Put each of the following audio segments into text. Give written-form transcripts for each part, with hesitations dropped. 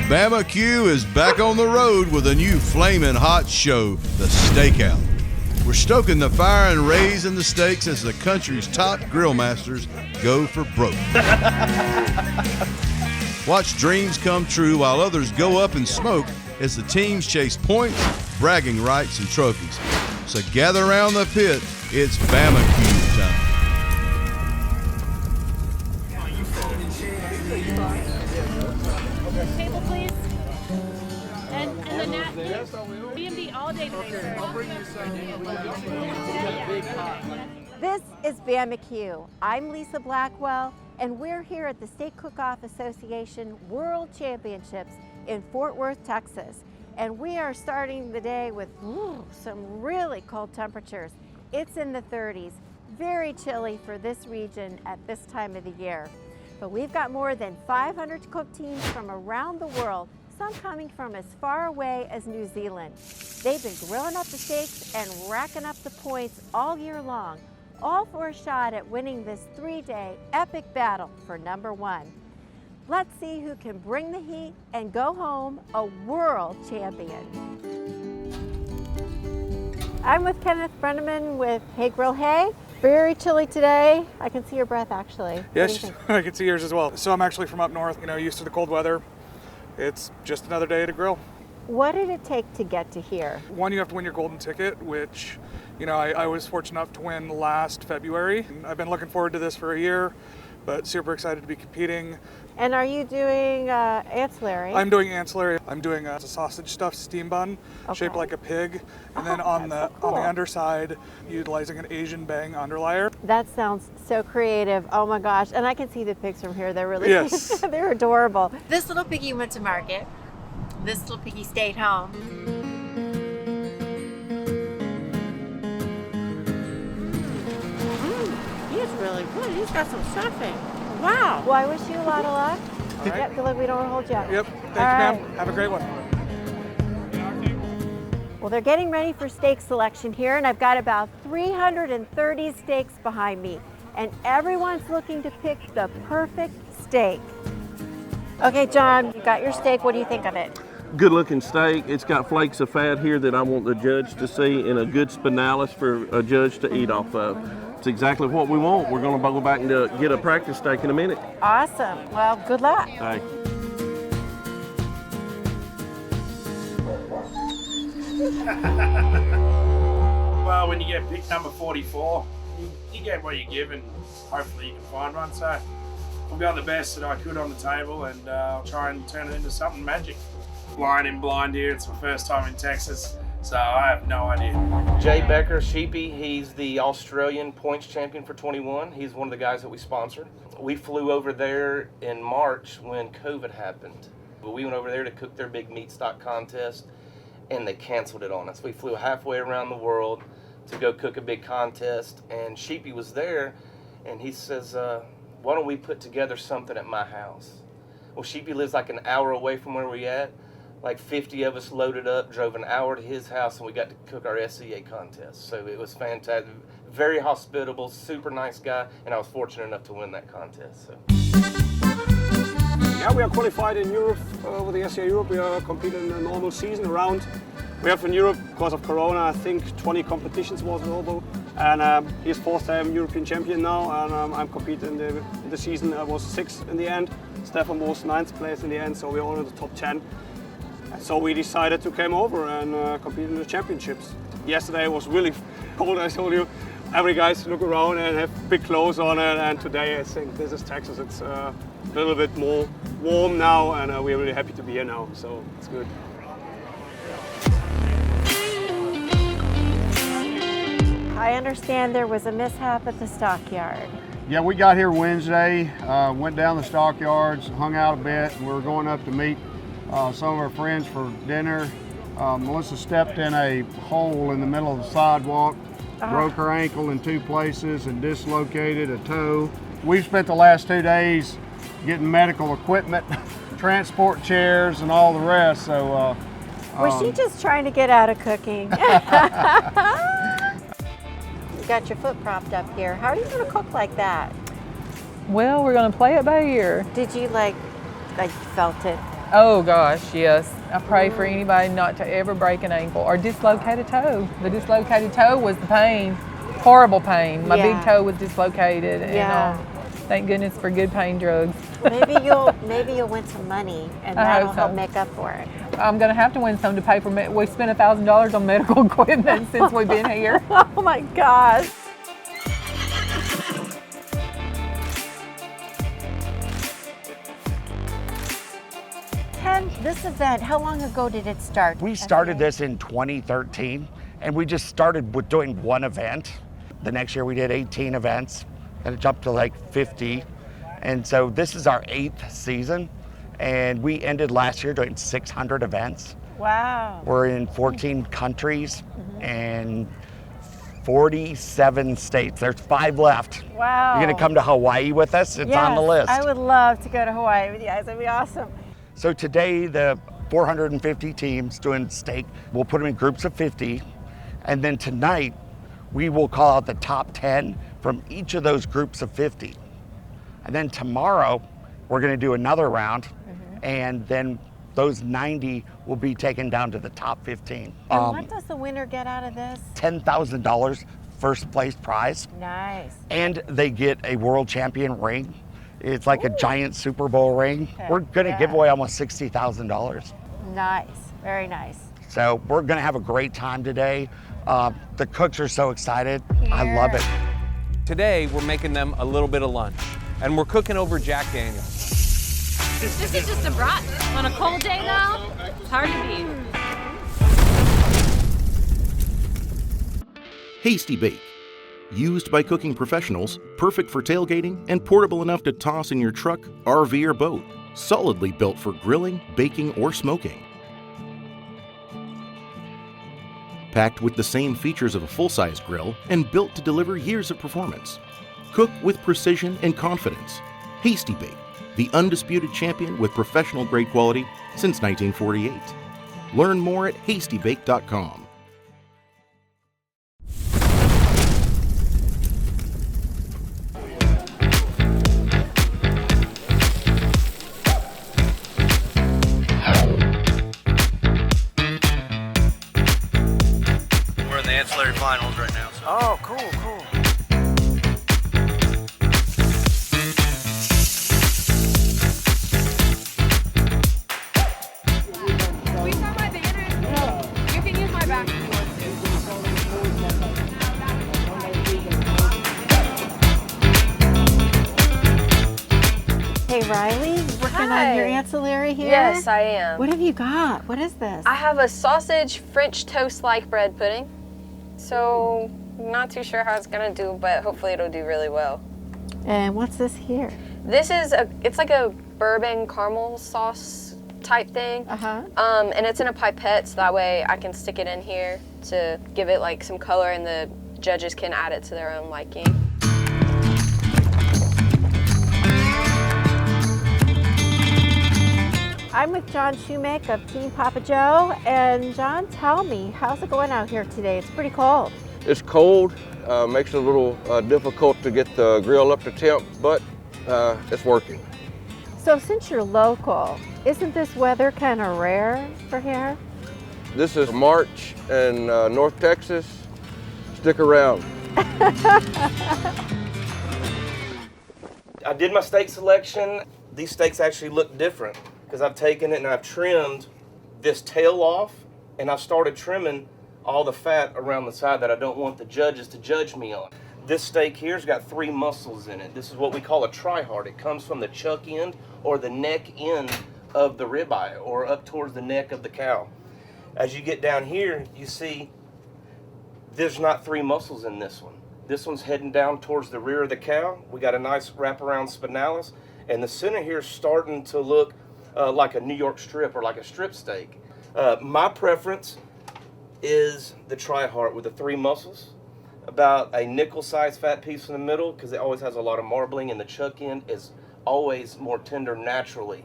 Bama Q is back on the road with a new flaming hot show, the Stakeout. We're stoking the fire and raising the stakes as the country's top grill masters go for broke. Watch dreams come true while others go up in smoke as the teams chase points, bragging rights, and trophies. So gather around the pit, it's Bama Q time. Table, please. And the napkins. B&B all day today, sir. I'll bring you some. This is Bama Q. I'm Lisa Blackwell, and we're here at the Steak Cook-Off Association World Championships in Fort Worth, Texas. And we are starting the day with some really cold temperatures. It's in the 30s, very chilly for this region at this time of the year. But we've got more than 500 cook teams from around the world, some coming from as far away as New Zealand. They've been grilling up the steaks and racking up the points all year long, all for a shot at winning this 3-day epic battle for number one. Let's see who can bring the heat and go home a world champion. I'm with Kenneth Brenneman with Hey Grill Hey. Very chilly today. I can see your breath actually. Yes, I can see yours as well. So I'm actually from up north, used to the cold weather. It's just another day to grill. What did it take to get to here? One, you have to win your golden ticket, which, I was fortunate enough to win last February. I've been looking forward to this for a year, but super excited to be competing. And are you doing ancillary? I'm doing ancillary. I'm doing a sausage stuffed steam bun, shaped like a pig. And then on the underside, utilizing an Asian bang underlayer. That sounds so creative. Oh my gosh. And I can see the pigs from here. They're really, yes. They're adorable. This little piggy went to market. This little piggy stayed home. He's really good. He's got some stuffing. Wow. Well, I wish you a lot of luck. Right. Yep, good luck. We don't want to hold you up. Yep. Thank you, ma'am. Have a great one. Well, they're getting ready for steak selection here, and I've got about 330 steaks behind me, and everyone's looking to pick the perfect steak. Okay, John, you got your steak. What do you think of it? Good looking steak. It's got flakes of fat here that I want the judge to see, and a good spinalis for a judge to eat off of. It's exactly what we want. We're going to go back and get a practice steak in a minute. Awesome. Well, good luck. Hey. Well, when you get pick number 44, you get what you give, and hopefully you can find one. So I've got the best that I could on the table, and I'll try and turn it into something magic. Flying in blind here, it's my first time in Texas, so I have no idea. Jay Becker, Sheepy, he's the Australian points champion for 21. He's one of the guys that we sponsored. We flew over there in March when COVID happened. We went over there to cook their big meat stock contest, and they canceled it on us. We flew halfway around the world to go cook a big contest, and Sheepy was there, and he says, why don't we put together something at my house? Well, Sheepy lives like an hour away from where we're at. Like 50 of us loaded up, drove an hour to his house, and we got to cook our SCA contest. So it was fantastic. Very hospitable, super nice guy, and I was fortunate enough to win that contest. So. Yeah, we are qualified in Europe with the SCA Europe. We are competing in a normal season around. We have in Europe, because of Corona, I think 20 competitions was available. And he's fourth time European champion now, and I'm competing in the season. I was 6th in the end. Stefan was 9th place in the end, so we're all in the top 10. So we decided to come over and compete in the championships. Yesterday was really cold, I told you. Every guys look around and have big clothes on it, and today I think this is Texas. It's a little bit more warm now, and we're really happy to be here now, so it's good. I understand there was a mishap at the stockyard. Yeah, we got here Wednesday, went down the stockyards, hung out a bit, and we were going up to meet some of our friends for dinner. Melissa stepped in a hole in the middle of the sidewalk, broke her ankle in 2 places and dislocated a toe. We've spent the last 2 days getting medical equipment, transport chairs and all the rest, so. Was she just trying to get out of cooking? You got your foot propped up here. How are you gonna cook like that? Well, we're gonna play it by ear. Did you like felt it Oh gosh, yes. I pray for anybody not to ever break an ankle or dislocate a toe. The dislocated toe was the pain, horrible pain. My big toe was dislocated, and thank goodness for good pain drugs. maybe you'll win some money, and that'll help make up for it. I'm going to have to win some to pay for. We spent $1,000 on medical equipment since we've been here. Oh my gosh. Ken, this event, how long ago did it start? We started this in 2013, and we just started with doing one event. The next year we did 18 events, and it jumped to like 50. And so this is our 8th season, and we ended last year doing 600 events. Wow. We're in 14 countries and 47 states. There's 5 left. Wow. You're gonna come to Hawaii with us? It's on the list. I would love to go to Hawaii with you guys. That'd be awesome. So today, the 450 teams doing steak, we'll put them in groups of 50. And then tonight, we will call out the top 10 from each of those groups of 50. And then tomorrow, we're gonna do another round, and then those 90 will be taken down to the top 15. And what does the winner get out of this? $10,000 first place prize. Nice. And they get a world champion ring. It's like a giant Super Bowl ring. We're gonna give away almost $60,000. Nice, very nice. So we're gonna have a great time today. The cooks are so excited. I love it. Today, we're making them a little bit of lunch, and we're cooking over Jack Daniels. This is just a brat. On a cold day though, it's hard to beat. Hasty Bake. Used by cooking professionals, perfect for tailgating, and portable enough to toss in your truck, RV, or boat. Solidly built for grilling, baking, or smoking. Packed with the same features of a full-size grill and built to deliver years of performance. Cook with precision and confidence. Hasty Bake, the undisputed champion with professional-grade quality since 1948. Learn more at hastybake.com. We're in the ancillary finals right now. So. Oh, cool, cool. We saw my banners. You can use my back if you want to. Hey Riley, working on your ancillary here? Yes, I am. What have you got? What is this? I have a sausage French toast-like bread pudding. So, not too sure how it's gonna do, but hopefully it'll do really well. And what's this here? This is it's like a bourbon caramel sauce type thing. And it's in a pipette, so that way I can stick it in here to give it like some color, and the judges can add it to their own liking. I'm with John Shoemake of Team Papa Joe, and John, tell me, how's it going out here today? It's pretty cold. It's cold, makes it a little difficult to get the grill up to temp, but it's working. So since you're local, isn't this weather kind of rare for here? This is March in North Texas. Stick around. I did my steak selection. These steaks actually look different because I've taken it and I've trimmed this tail off, and I've started trimming all the fat around the side that I don't want the judges to judge me on. This steak here's got 3 muscles in it. This is what we call a tri-heart. It comes from the chuck end or the neck end of the ribeye or up towards the neck of the cow. As you get down here, you see there's not 3 muscles in this one. This one's heading down towards the rear of the cow. We got a nice wraparound spinalis, and the center here is starting to look like a New York strip or like a strip steak. My preference is the tri-heart with the 3 muscles, about a nickel-sized fat piece in the middle because it always has a lot of marbling, and the chuck end is always more tender naturally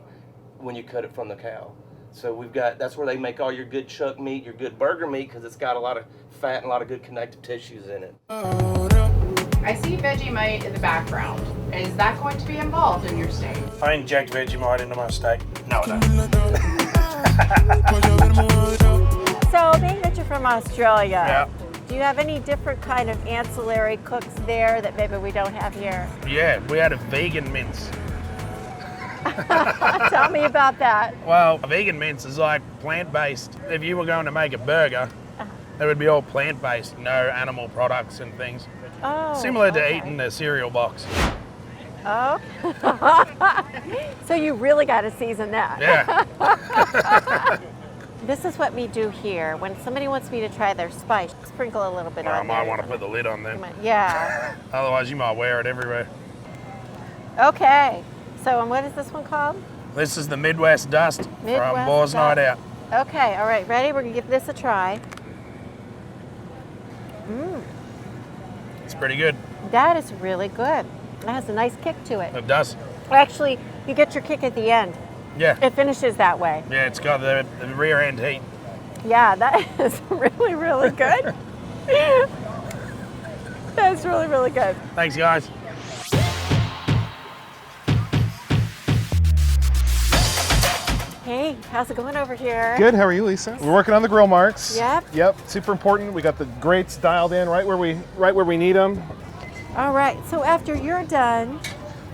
when you cut it from the cow. So we've got, that's where they make all your good chuck meat, your good burger meat, because it's got a lot of fat and a lot of good connective tissues in it. I see Vegemite in the background, Is that going to be involved in your steak? I inject Vegemite into my steak. No, no. So, being that you're from Australia, Yeah. do you have any different kind of ancillary cooks there that maybe we don't have here? Yeah, we had a vegan mince. Tell me about that. Well, a vegan mince is like plant-based. If you were going to make a burger, it would be all plant-based, no animal products and things. Oh, Similar to okay. eating a cereal box. Oh. So you really got to season that. Yeah. This is what we do here. When somebody wants me to try their spice, sprinkle a little bit Well, I on might there. want to put the lid on then. Yeah. Otherwise, you might wear it everywhere. Okay. So, and what is this one called? This is the Midwest Dust from Midwest Boys Night Out. Dust. Okay. All right. Ready? We're gonna give this a try. It's pretty good. That is really good. It has a nice kick to it. It does. Actually, you get your kick at the end. Yeah. It finishes that way. Yeah, it's got the rear end heat. Yeah, that is really, really good. That's really, really good. Thanks, guys. Hey, how's it going over here? Good, how are you, Lisa? We're working on the grill marks. Yep. Yep, super important. We got the grates dialed in right where we need them. All right, so after you're done,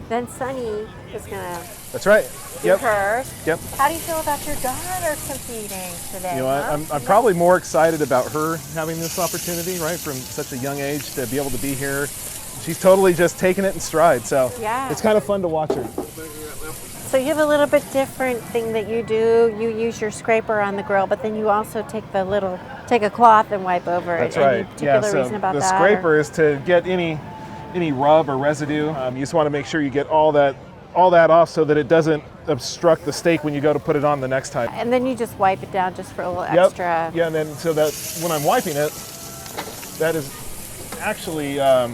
then Sunny is gonna That's right. do Yep. hers. Yep. How do you feel about your daughter competing today? You know, I'm probably more excited about her having this opportunity, right, from such a young age to be able to be here. She's totally just taking it in stride, so Yeah. it's kind of fun to watch her. So you have a little bit different thing that you do. You use your scraper on the grill, but then you also take a cloth and wipe over That's it. right. Any particular So reason about the that? scraper is to get any rub or residue. You just want to make sure you get all that off so that it doesn't obstruct the steak when you go to put it on the next time. And then you just wipe it down just for a little Yep. extra. Yeah, and then so that when I'm wiping it, that is actually a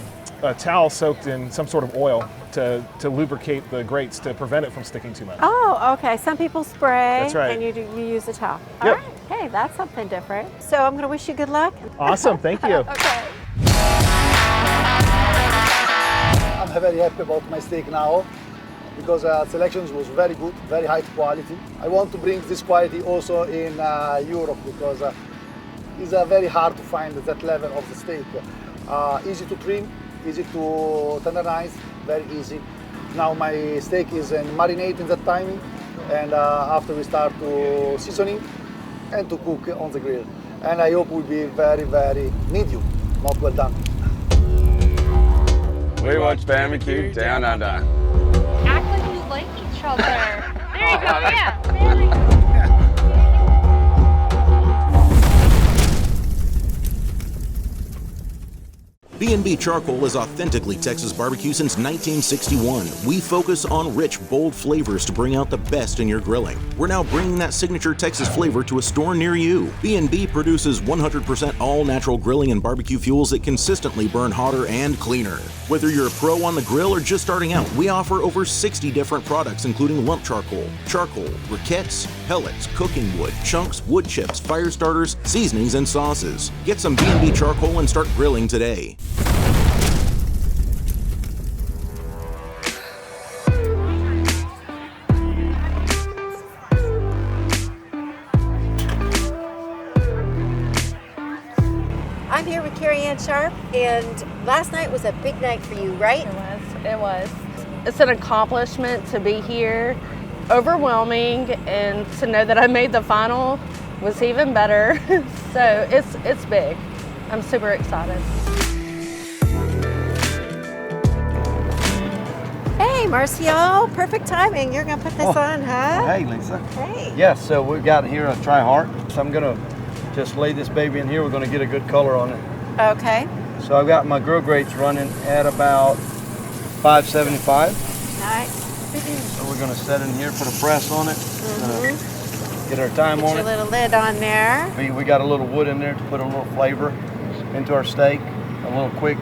towel soaked in some sort of oil to lubricate the grates to prevent it from sticking too much. Oh, okay. Some people spray. That's right. And you use a towel. Yep. All right. Hey, that's something different. So I'm going to wish you good luck. Awesome. Thank you. Okay. I'm very happy about my steak now because selections was very good, very high quality. I want to bring this quality also in Europe because it's very hard to find that level of the steak. Easy to trim, easy to tenderize, very easy. Now my steak is marinating that timing, and after we start to seasoning and to cook on the grill. And I hope will be very, very medium, not well done. We watch Bama Q down under. Act like you like each other. There you go, yeah. B&B Charcoal is authentically Texas barbecue since 1961. We focus on rich, bold flavors to bring out the best in your grilling. We're now bringing that signature Texas flavor to a store near you. B&B produces 100% all-natural grilling and barbecue fuels that consistently burn hotter and cleaner. Whether you're a pro on the grill or just starting out, we offer over 60 different products including lump charcoal, briquettes, pellets, cooking wood, chunks, wood chips, fire starters, seasonings, and sauces. Get some B&B Charcoal and start grilling today. I'm here with Carrie Ann Sharp, and last night was a big night for you, right? It was. It's an accomplishment to be here, overwhelming, and to know that I made the final was even better. So it's big. I'm super excited. Hey, Marcio, perfect timing. You're gonna put this on, huh? Hey, Lisa. Hey. Yes, so we've got here a tri-heart. So I'm gonna just lay this baby in here. We're gonna get a good color on it. Okay. So I've got my grill grates running at about 575. Nice. So we're gonna set in here, put a press on it. Get our time Put on your it. little lid on there. We got a little wood in there to put a little flavor into our steak. A little quick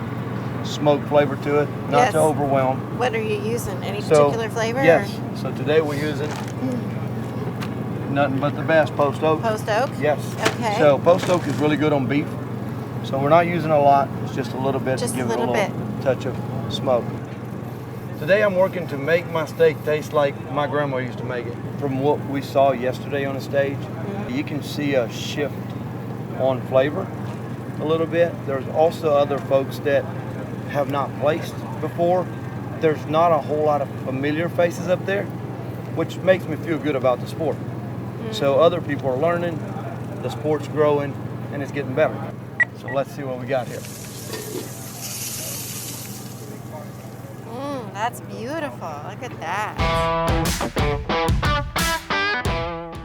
smoke flavor to it, not Yes. to overwhelm. What are you using? Any So, particular flavor? Yes. So today we're using nothing but the best post oak. Post oak? Yes. Okay. So post oak is really good on beef. So we're not using a lot. It's just a little bit Just to give a it a little little touch of smoke. Today I'm working to make my steak taste like my grandma used to make it. From what we saw yesterday on the stage, you can see a shift on flavor a little bit. There's also other folks that have not placed before. There's not a whole lot of familiar faces up there, which makes me feel good about the sport. So other people are learning, the sport's growing, and it's getting better. So let's see what we got here. That's beautiful. Look at that.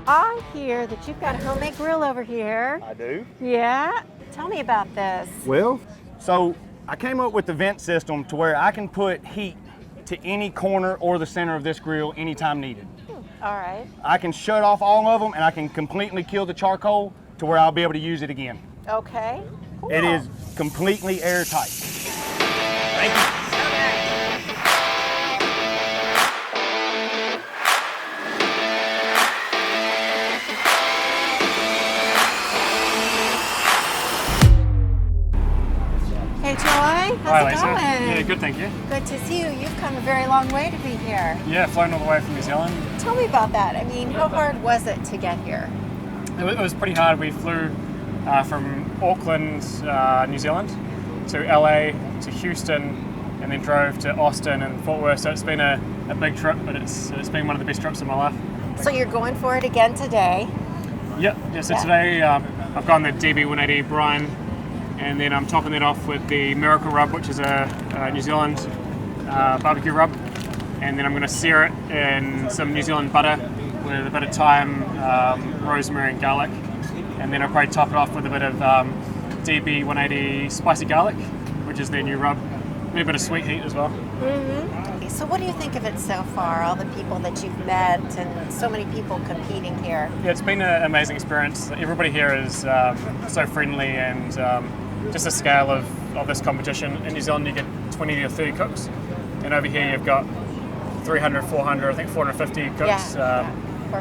I hear that you've got a homemade grill over here. I do. Yeah? Tell me about this. Well, so I came up with the vent system to where I can put heat to any corner or the center of this grill anytime needed. All right. I can shut off all of them and I can completely kill the charcoal to where I'll be able to use it again. Okay. Cool. It is completely airtight. Thank you. Hey, Troy. How's Hi, it Lisa. going? Yeah, good, thank you. Good to see you. You've come a very long way to be here. Yeah, flown all the way from New Zealand. Tell me about that. I mean, how hard was it to get here? It was pretty hard. We flew from Auckland, New Zealand, to LA, to Houston, and then drove to Austin and Fort Worth. So it's been a big trip, but it's been one of the best trips of my life. So you're going for it again today? Yep. Yeah, so today I've gone the DB 180 brine, and then I'm topping that off with the Miracle Rub, which is a New Zealand barbecue rub. And then I'm going to sear it in some New Zealand butter with a bit of thyme, rosemary and garlic. And then I'll probably top it off with a bit of DB 180 spicy garlic, which is their new rub. Maybe a bit of sweet heat as well. Mm-hmm. So what do you think of it so far, all the people that you've met and so many people competing here? Yeah, it's been an amazing experience. Everybody here is so friendly, and just the scale of this competition. In New Zealand you get 20 to 30 cooks, and over here you've got 300, 400, I think 450 cooks.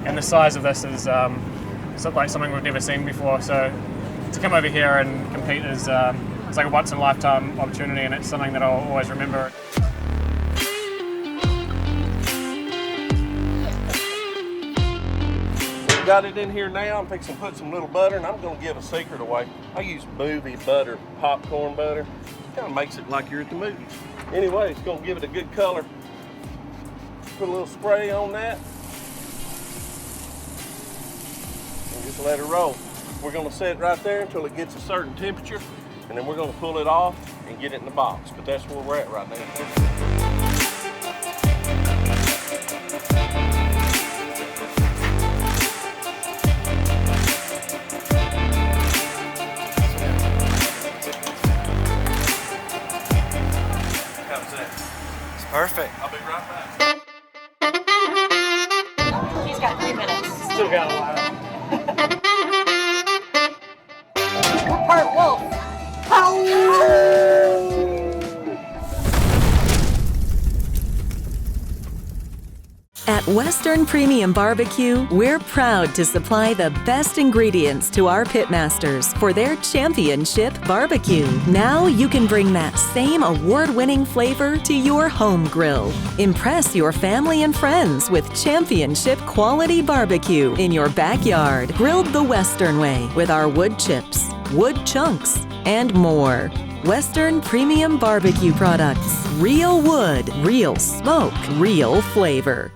And the size of this is like something we've never seen before. So to come over here and compete is it's like a once in a lifetime opportunity, and it's something that I'll always remember. We've got it in here now. I'm fixing to put some little butter, and I'm going to give a secret away. I use movie butter, popcorn butter. Kind of makes it like you're at the movies. Anyway, it's going to give it a good color. Put a little spray on that. And just let it roll. We're going to set it right there until it gets a certain temperature, and then we're going to pull it off and get it in the box. But that's where we're at right now. Perfect. I'll be right back. He's got 3 minutes. Still got a while. Part wolf. At Western Premium Barbecue, we're proud to supply the best ingredients to our pitmasters for their championship barbecue. Now you can bring that same award-winning flavor to your home grill. Impress your family and friends with championship quality barbecue in your backyard, grilled the Western way with our wood chips, wood chunks, and more. Western Premium Barbecue products. Real wood, real smoke, real flavor.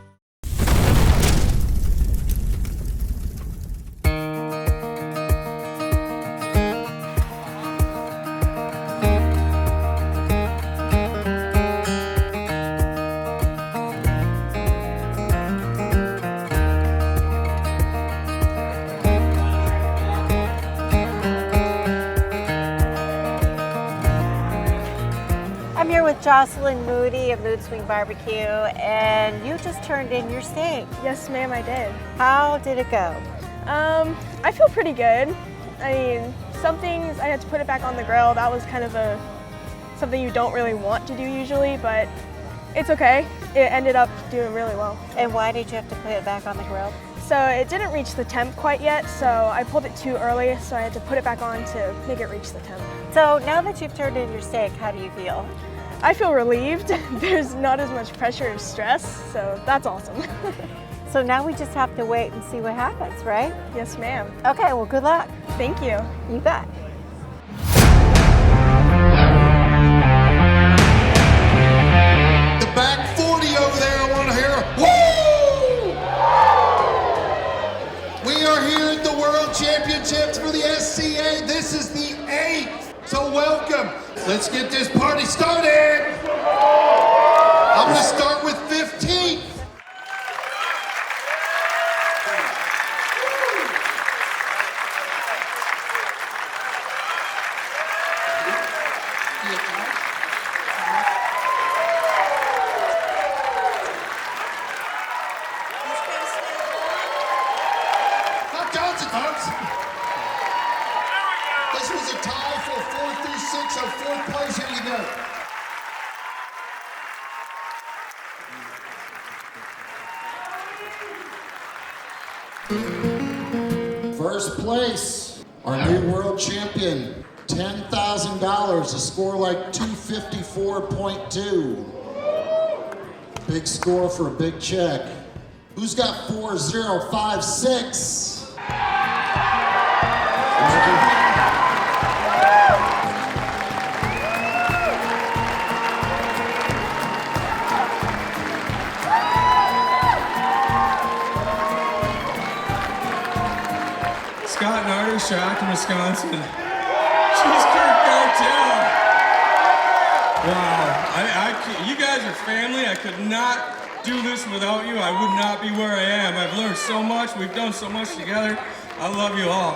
I'm here with Jocelyn Moody of Mood Swing Barbecue, and you just turned in your steak. Yes, ma'am, I did. How did it go? I feel pretty good. I mean, some things I had to put it back on the grill. That was kind of something you don't really want to do usually, but it's okay. It ended up doing really well. And why did you have to put it back on the grill? So it didn't reach the temp quite yet, so I pulled it too early, so I had to put it back on to make it reach the temp. So now that you've turned in your steak, how do you feel? I feel relieved. There's not as much pressure or stress, so that's awesome. So now we just have to wait and see what happens, right? Yes, ma'am. Okay, well, good luck. Thank you. You bet. The back 40 over there, I want to hear, woo! We are here at the World Championships for the SCA. This is the 8th, so welcome. Let's get this party started. I'm going to start with 15th. This was a tie for 4 through 6, so 4th place, here you go. First place, our new world champion, $10,000, a score like 254.2. Big score for a big check. Who's got 4056? Scott Narder, Shocked, Wisconsin. Cheese Curd Cartel. Wow, you guys are family. I could not do this without you. I would not be where I am. I've learned so much. We've done so much together. I love you all.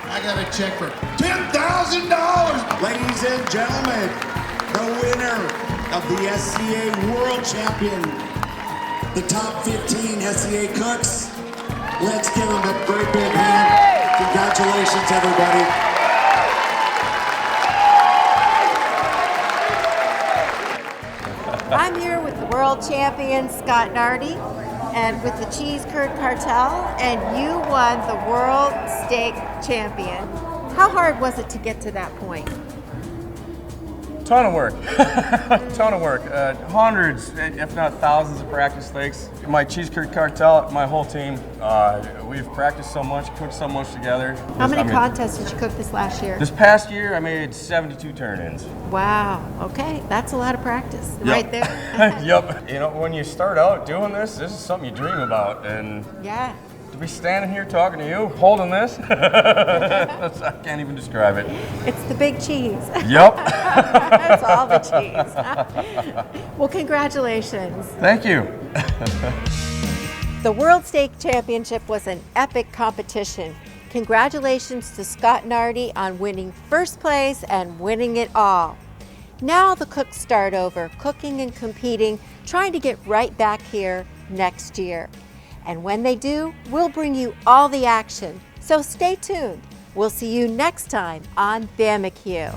I got a check for $10,000. Ladies and gentlemen, the winner of the SCA World Champion, the top 15 SCA cooks. Let's give them a great big hand. Congratulations, everybody. I'm here with the world champion, Scott Nardy, and with the Cheese Curd Cartel, and you won the World Steak Champion. How hard was it to get to that point? Ton of work, ton of work. Hundreds, if not thousands of practice steaks. My Cheese Curd Cartel, my whole team, we've practiced so much, cooked so much together. How many contests did you cook this last year? This past year, I made 72 turn-ins. Wow, okay, that's a lot of practice right there. Yep. You know, when you start out doing this is something you dream about, and yeah. to be standing here talking to you, holding this, I can't even describe it. It's the big cheese. Yep. That's all the cheese. Well, congratulations. Thank you. The World Steak Championship was an epic competition. Congratulations to Scott Nardy on winning first place and winning it all. Now the cooks start over, cooking and competing, trying to get right back here next year. And when they do, we'll bring you all the action. So stay tuned. We'll see you next time on Bama Q.